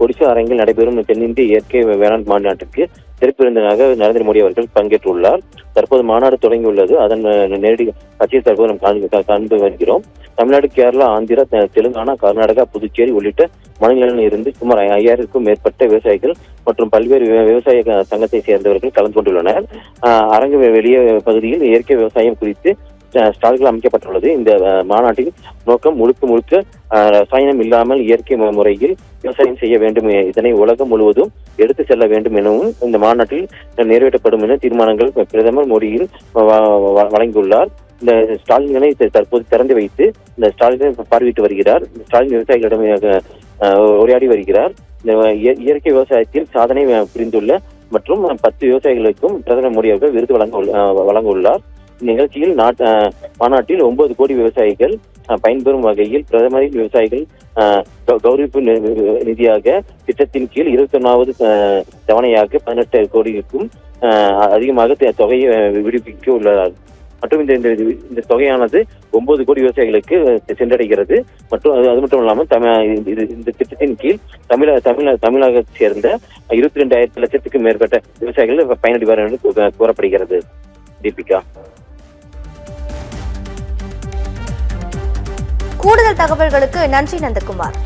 கொடிசா அரங்கில் நடைபெறும் தென்னிந்திய இயற்கை வேளாண் மாநாட்டிற்கு சிறப்பு விருந்தினராக நரேந்திர மோடி அவர்கள் பங்கேற்றுள்ளார். தற்போது மாநாடு தொடங்கியுள்ளது. அதன் நேரடி கட்சியில் தற்போது நாம் காண்பு வருகிறோம். தமிழ்நாடு, கேரளா, ஆந்திரா, தெலுங்கானா, கர்நாடகா, புதுச்சேரி உள்ளிட்ட மாநிலங்களில் இருந்து சுமார் 5000க்கும் மேற்பட்ட விவசாயிகள் மற்றும் பல்வேறு விவசாய சங்கத்தை சேர்ந்தவர்கள் கலந்து கொண்டுள்ளனர். அரங்கு வெளியே பகுதியில் இயற்கை விவசாயம் குறித்து ஸ்டால்கள் அமைக்கப்பட்டுள்ளது. இந்த மாநாட்டின் நோக்கம் முழுக்க ரசாயனம் இல்லாமல் இயற்கை முறையில் விவசாயம் செய்ய வேண்டும், இதனை உலகம் முழுவதும் எடுத்து செல்ல வேண்டும் எனவும் இந்த மாநாட்டில் நிறைவேற்றப்படும் என தீர்மானங்கள் பிரதமர் மோடியில் வழங்கியுள்ளார். இந்த ஸ்டாலினை தற்போது திறந்து வைத்து இந்த ஸ்டாலினை பார்வையிட்டு வருகிறார். ஸ்டாலின் விவசாயிகளிடம் உரையாடி வருகிறார். இயற்கை விவசாயத்தில் சாதனை புரிந்துள்ள மற்றும் 10 விவசாயிகளுக்கும் பிரதமர் மோடி அவர்கள் விருது வழங்க உள்ளார். இந்நிகழ்ச்சியில் மாநாட்டில் 9 கோடி விவசாயிகள் பயன்பெறும் வகையில் பிரதமரின் விவசாயிகள் கௌரவிப்பு நிதியாக திட்டத்தின் கீழ் 21வது தவணையாக 18 கோடிக்கும் அதிகமாக தொகையை விடுவிக்க உள்ளார். மற்றும் இந்த தொகையானது 9 கோடி விவசாயிகளுக்கு சென்றடைகிறது. மற்றும் அது மட்டும் இல்லாமல் இந்த திட்டத்தின் கீழ் தமிழகத்தை சேர்ந்த 22,000 லட்சத்துக்கும் மேற்பட்ட விவசாயிகள் பயனடைவார் என்று கூறப்படுகிறது. தீபிகா, கூடுதல் தகவல்களுக்கு நன்றி நந்தகுமார்.